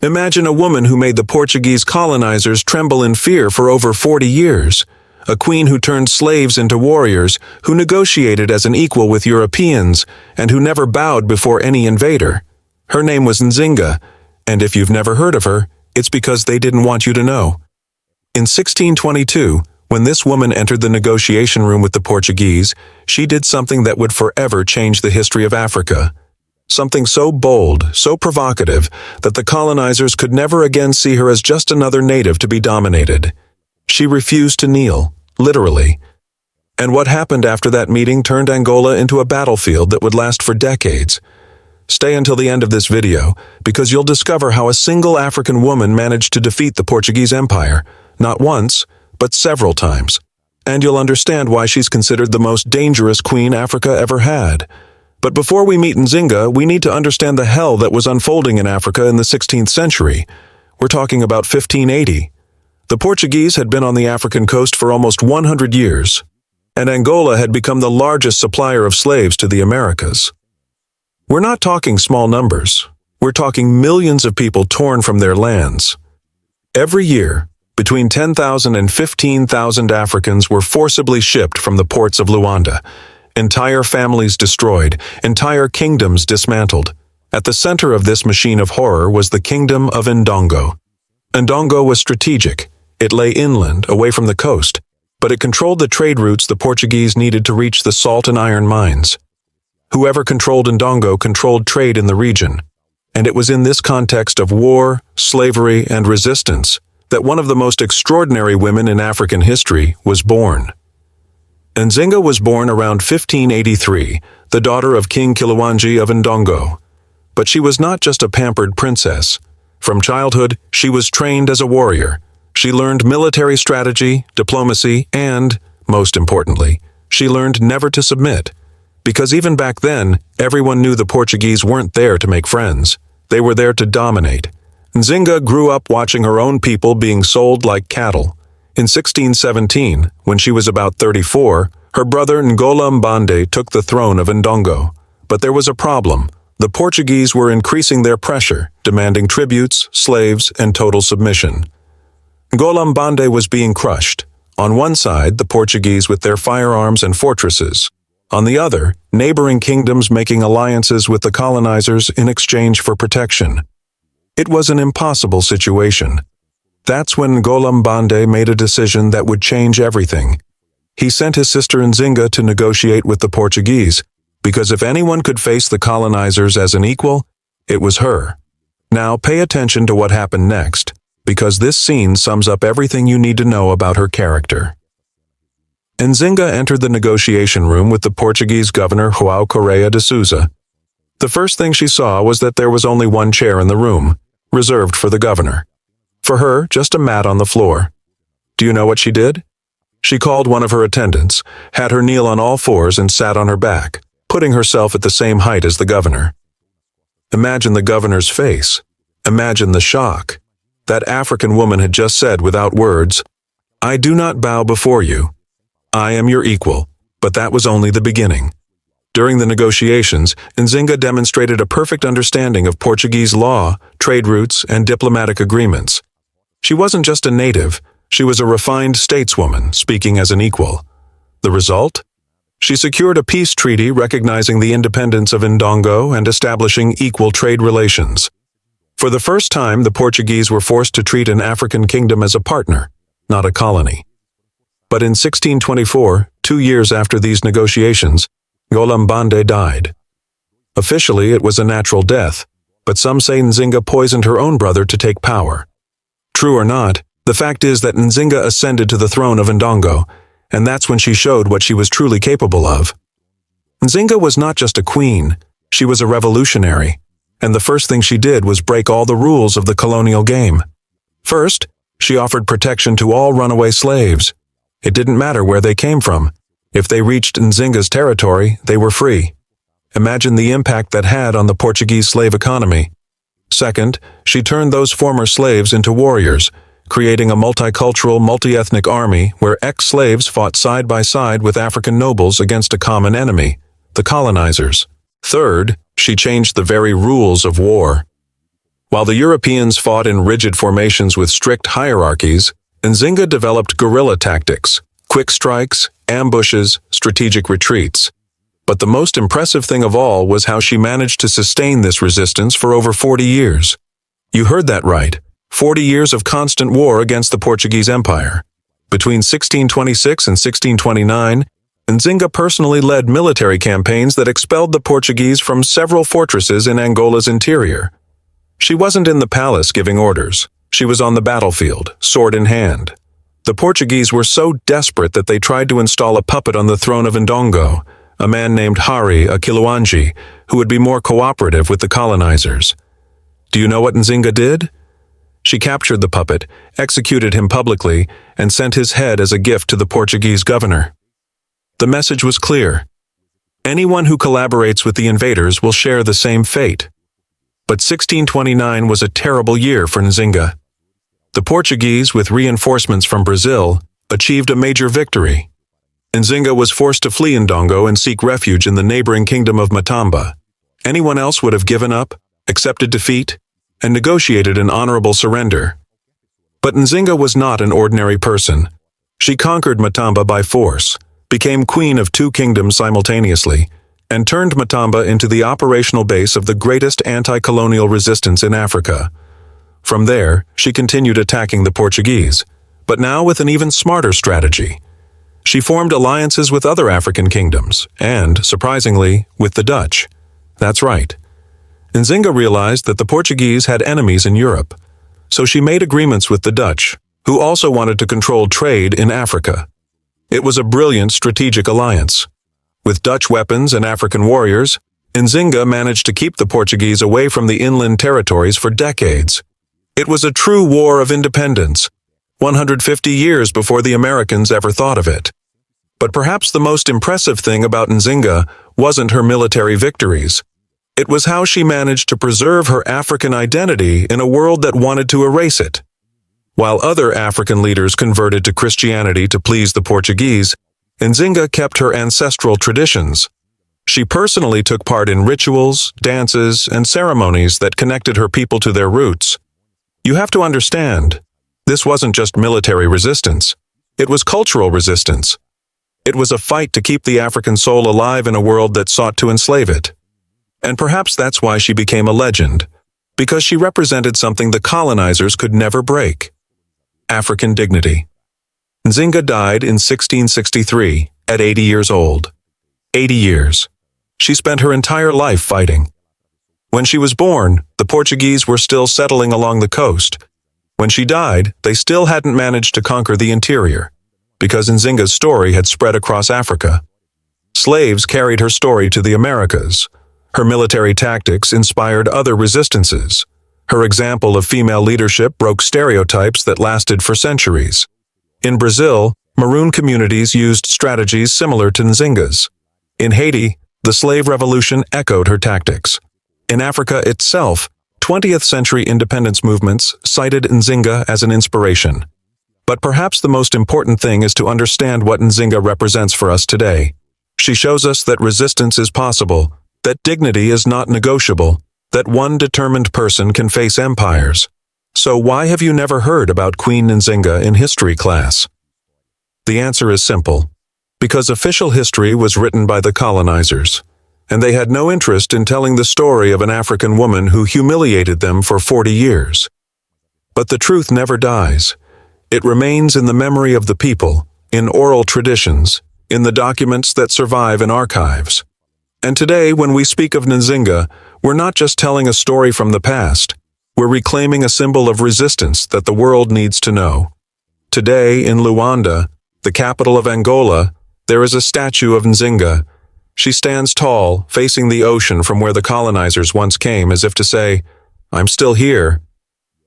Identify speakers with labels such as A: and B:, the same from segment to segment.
A: Imagine a woman who made the Portuguese colonizers tremble in fear for over 40 years. A queen who turned slaves into warriors, who negotiated as an equal with Europeans, and who never bowed before any invader. Her name was Nzinga, and if you've never heard of her, it's because they didn't want you to know. In 1622, when this woman entered the negotiation room with the Portuguese, she did something that would forever change the history of Africa. Something so bold, so provocative, that the colonizers could never again see her as just another native to be dominated. She refused to kneel, literally. And what happened after that meeting turned Angola into a battlefield that would last for decades. Stay until the end of this video, because you'll discover how a single African woman managed to defeat the Portuguese Empire, not once, but several times. And you'll understand why she's considered the most dangerous queen Africa ever had. But before we meet Nzinga, we need to understand the hell that was unfolding in Africa in the 16th century. We're talking about 1580. The Portuguese had been on the African coast for almost 100 years, and Angola had become the largest supplier of slaves to the Americas. We're not talking small numbers. We're talking millions of people torn from their lands. Every year, between 10,000 and 15,000 Africans were forcibly shipped from the ports of Luanda. Entire families destroyed, entire kingdoms dismantled. At the center of this machine of horror was the kingdom of Ndongo. Ndongo was strategic. It lay inland, away from the coast, but it controlled the trade routes the Portuguese needed to reach the salt and iron mines. Whoever controlled Ndongo controlled trade in the region, and it was in this context of war, slavery, and resistance that one of the most extraordinary women in African history was born. Nzinga was born around 1583, the daughter of King Kiluwanji of Ndongo. But she was not just a pampered princess. From childhood, she was trained as a warrior. She learned military strategy, diplomacy, and, most importantly, she learned never to submit. Because even back then, everyone knew the Portuguese weren't there to make friends. They were there to dominate. Nzinga grew up watching her own people being sold like cattle. In 1617, when she was about 34, her brother Ngola Mbande took the throne of Ndongo. But there was a problem. The Portuguese were increasing their pressure, demanding tributes, slaves, and total submission. Ngola Mbande was being crushed. On one side, the Portuguese with their firearms and fortresses. On the other, neighboring kingdoms making alliances with the colonizers in exchange for protection. It was an impossible situation. That's when Ngola Mbande made a decision that would change everything. He sent his sister Nzinga to negotiate with the Portuguese, because if anyone could face the colonizers as an equal, it was her. Now pay attention to what happened next, because this scene sums up everything you need to know about her character. Nzinga entered the negotiation room with the Portuguese governor João Correia de Sousa. The first thing she saw was that there was only one chair in the room, reserved for the governor. For her, just a mat on the floor. Do you know what she did? She called one of her attendants, had her kneel on all fours and sat on her back, putting herself at the same height as the governor. Imagine the governor's face. Imagine the shock. That African woman had just said without words, "I do not bow before you. I am your equal." But that was only the beginning. During the negotiations, Nzinga demonstrated a perfect understanding of Portuguese law, trade routes, and diplomatic agreements. She wasn't just a native, she was a refined stateswoman, speaking as an equal. The result? She secured a peace treaty recognizing the independence of Ndongo and establishing equal trade relations. For the first time, the Portuguese were forced to treat an African kingdom as a partner, not a colony. But in 1624, 2 years after these negotiations, Ngola Mbande died. Officially, it was a natural death, but some say Nzinga poisoned her own brother to take power. True or not, the fact is that Nzinga ascended to the throne of Ndongo, and that's when she showed what she was truly capable of. Nzinga was not just a queen, she was a revolutionary, and the first thing she did was break all the rules of the colonial game. First, she offered protection to all runaway slaves. It didn't matter where they came from. If they reached Nzinga's territory, they were free. Imagine the impact that had on the Portuguese slave economy. Second, she turned those former slaves into warriors, creating a multicultural, multi-ethnic army where ex-slaves fought side by side with African nobles against a common enemy, the colonizers. Third, she changed the very rules of war. While the Europeans fought in rigid formations with strict hierarchies, Nzinga developed guerrilla tactics, quick strikes, ambushes, strategic retreats. But the most impressive thing of all was how she managed to sustain this resistance for over 40 years. You heard that right. 40 years of constant war against the Portuguese Empire. Between 1626 and 1629, Nzinga personally led military campaigns that expelled the Portuguese from several fortresses in Angola's interior. She wasn't in the palace giving orders. She was on the battlefield, sword in hand. The Portuguese were so desperate that they tried to install a puppet on the throne of Ndongo, a man named Hari Akiluanji, who would be more cooperative with the colonizers. Do you know what Nzinga did? She captured the puppet, executed him publicly, and sent his head as a gift to the Portuguese governor. The message was clear. Anyone who collaborates with the invaders will share the same fate. But 1629 was a terrible year for Nzinga. The Portuguese, with reinforcements from Brazil, achieved a major victory. Nzinga was forced to flee Ndongo and seek refuge in the neighboring kingdom of Matamba. Anyone else would have given up, accepted defeat, and negotiated an honorable surrender. But Nzinga was not an ordinary person. She conquered Matamba by force, became queen of two kingdoms simultaneously, and turned Matamba into the operational base of the greatest anti-colonial resistance in Africa. From there, she continued attacking the Portuguese, but now with an even smarter strategy. She formed alliances with other African kingdoms, and, surprisingly, with the Dutch. That's right. Nzinga realized that the Portuguese had enemies in Europe, so she made agreements with the Dutch, who also wanted to control trade in Africa. It was a brilliant strategic alliance. With Dutch weapons and African warriors, Nzinga managed to keep the Portuguese away from the inland territories for decades. It was a true war of independence, 150 years before the Americans ever thought of it. But perhaps the most impressive thing about Nzinga wasn't her military victories. It was how she managed to preserve her African identity in a world that wanted to erase it. While other African leaders converted to Christianity to please the Portuguese, Nzinga kept her ancestral traditions. She personally took part in rituals, dances, and ceremonies that connected her people to their roots. You have to understand, this wasn't just military resistance. It was cultural resistance. It was a fight to keep the African soul alive in a world that sought to enslave it. And perhaps that's why she became a legend, because she represented something the colonizers could never break: African dignity. Nzinga died in 1663, at 80 years old. 80 years. She spent her entire life fighting. When she was born, the Portuguese were still settling along the coast. When she died, they still hadn't managed to conquer the interior, because Nzinga's story had spread across Africa. Slaves carried her story to the Americas. Her military tactics inspired other resistances. Her example of female leadership broke stereotypes that lasted for centuries. In Brazil, Maroon communities used strategies similar to Nzinga's. In Haiti, the slave revolution echoed her tactics. In Africa itself, 20th century independence movements cited Nzinga as an inspiration. But perhaps the most important thing is to understand what Nzinga represents for us today. She shows us that resistance is possible, that dignity is not negotiable, that one determined person can face empires. So why have you never heard about Queen Nzinga in history class? The answer is simple. Because official history was written by the colonizers, and they had no interest in telling the story of an African woman who humiliated them for 40 years. But the truth never dies. It remains in the memory of the people, in oral traditions, in the documents that survive in archives. And today, when we speak of Nzinga, we're not just telling a story from the past. We're reclaiming a symbol of resistance that the world needs to know. Today, in Luanda, the capital of Angola, there is a statue of Nzinga. She stands tall, facing the ocean from where the colonizers once came, as if to say, "I'm still here.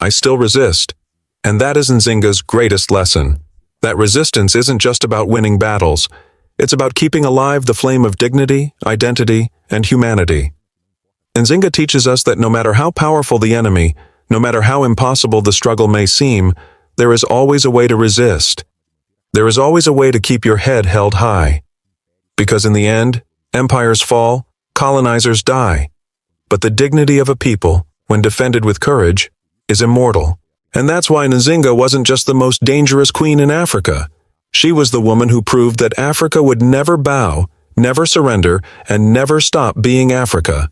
A: I still resist." And that is Nzinga's greatest lesson. That resistance isn't just about winning battles. It's about keeping alive the flame of dignity, identity, and humanity. Nzinga teaches us that no matter how powerful the enemy, no matter how impossible the struggle may seem, there is always a way to resist. There is always a way to keep your head held high. Because in the end, empires fall, colonizers die. But the dignity of a people, when defended with courage, is immortal. And that's why Nzinga wasn't just the most dangerous queen in Africa. She was the woman who proved that Africa would never bow, never surrender, and never stop being Africa.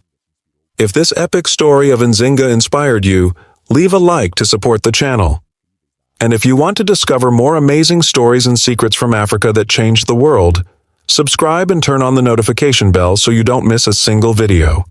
A: If this epic story of Nzinga inspired you, leave a like to support the channel. And if you want to discover more amazing stories and secrets from Africa that changed the world, subscribe and turn on the notification bell so you don't miss a single video.